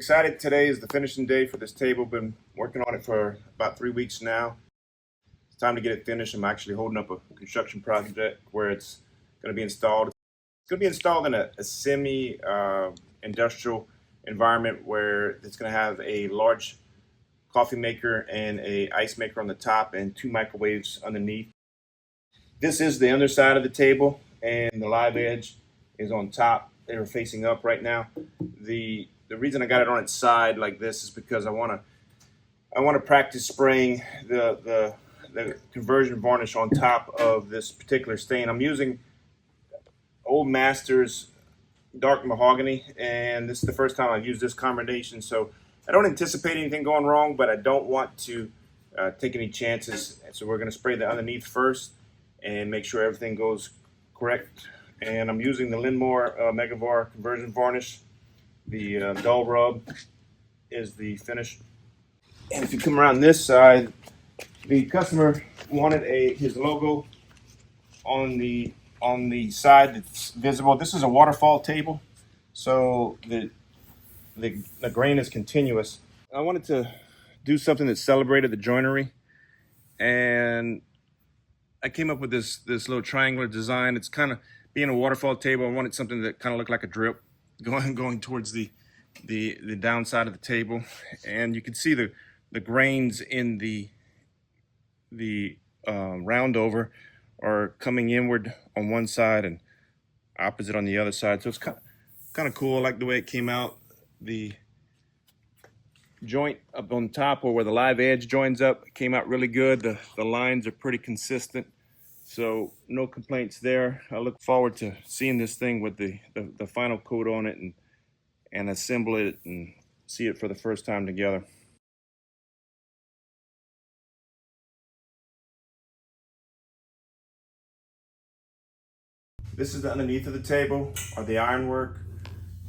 excited. Today is the finishing day for this table. Been working on it for about 3 weeks now. It's time to get it finished. I'm actually holding up a construction project where it's going to be installed. It's going to be installed in a semi-industrial environment where it's going to have a large coffee maker and a ice maker on the top and 2 microwaves underneath. This is the underside of the table, and the live edge is on top. They're facing up right now. The reason I got it on its side like this is because I want to practice spraying the conversion varnish on top of this particular stain. I'm using Old Masters dark mahogany, and this is the first time I've used this combination, so I don't anticipate anything going wrong, but I don't want to take any chances. So we're going to spray the underneath first and make sure everything goes correct. And I'm using the Linmore Megavar conversion varnish. The dull rub is the finish. And if you come around this side, the customer wanted his logo on the side that's visible. This is a waterfall table, so the grain is continuous. I wanted to do something that celebrated the joinery, and I came up with this little triangular design. It's kind of, being a waterfall table, I wanted something that kind of looked like a drip going towards the downside of the table, and you can see the grains in the round over are coming inward on one side and opposite on the other side. So it's kind of cool. I like the way it came out. The joint up on top, or where the live edge joins up, came out really good. The lines are pretty consistent, so no complaints there. I look forward to seeing this thing with the final coat on it and assemble it and see it for the first time together. This is the underneath of the table, or the ironwork.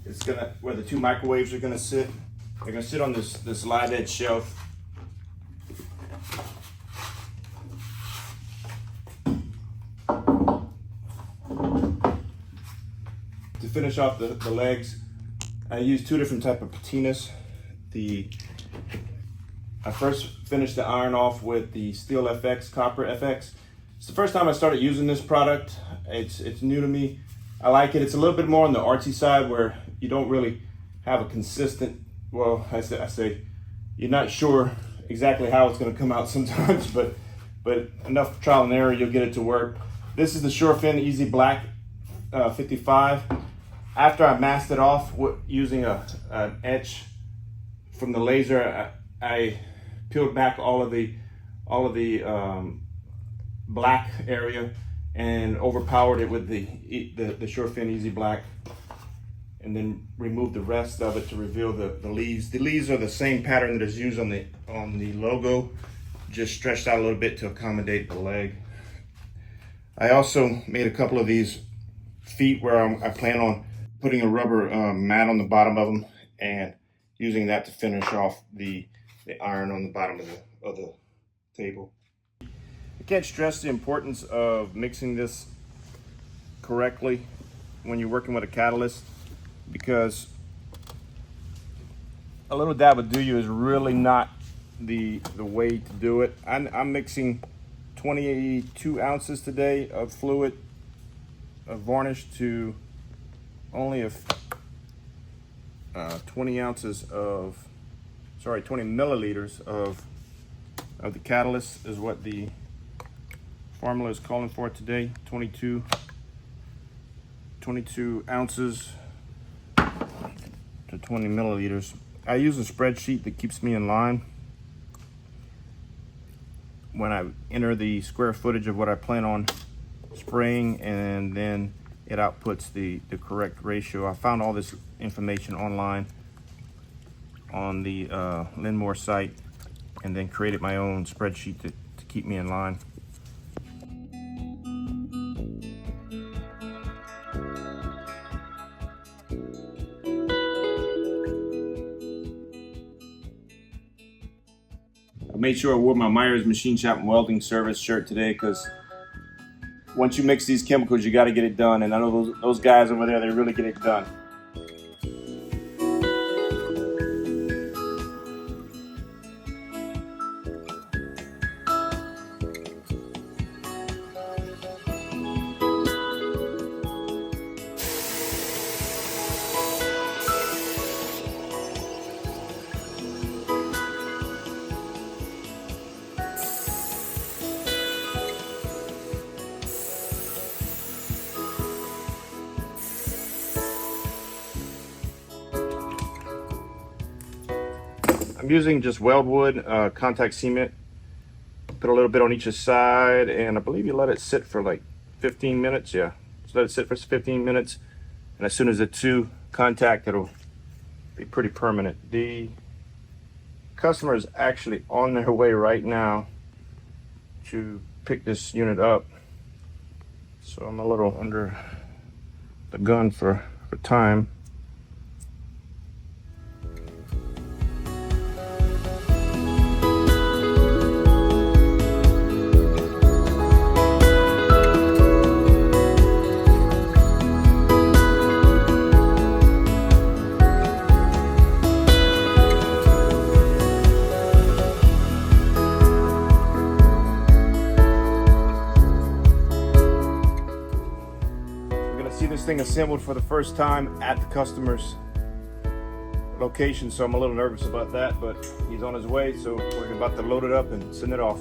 It's where the 2 microwaves are gonna sit. They're gonna sit on this live edge shelf. To finish off the legs, I used 2 different types of patinas. I first finished the iron off with the Steel FX, Copper FX. It's the first time I started using this product. It's new to me. I like it. It's a little bit more on the artsy side, where you don't really have a consistent, well, I say you're not sure exactly how it's going to come out sometimes, but enough trial and error, you'll get it to work. This is the Surefin Easy Black 55. After I masked it off using an etch from the laser, I peeled back all of the black area and overpowered it with the Surefin Easy Black, and then removed the rest of it to reveal the leaves. The leaves are the same pattern that is used on the logo, just stretched out a little bit to accommodate the leg. I also made a couple of these feet where I plan on putting a rubber mat on the bottom of them and using that to finish off the iron on the bottom of the table. I can't stress the importance of mixing this correctly when you're working with a catalyst, because a little dab of do you is really not the way to do it. I'm mixing 22 ounces today of fluid of varnish to only 20 milliliters of the catalyst is what the formula is calling for today. 22 ounces to 20 milliliters. I use a spreadsheet that keeps me in line when I enter the square footage of what I plan on spraying, and then it outputs the correct ratio. I found all this information online on the Linmore site, and then created my own spreadsheet to keep me in line. I made sure I wore my Myers Machine Shop and Welding Service shirt today, because once you mix these chemicals, you got to get it done. And I know those guys over there, they really get it done. I'm using just weldwood contact cement. Put a little bit on each side, and I believe you let it sit for like 15 minutes. Yeah, just let it sit for 15 minutes, and as soon as the two contact, it'll be pretty permanent. The customer is actually on their way right now to pick this unit up, so I'm a little under the gun for time. See this thing assembled for the first time at the customer's location, so I'm a little nervous about that, but he's on his way, so we're about to load it up and send it off.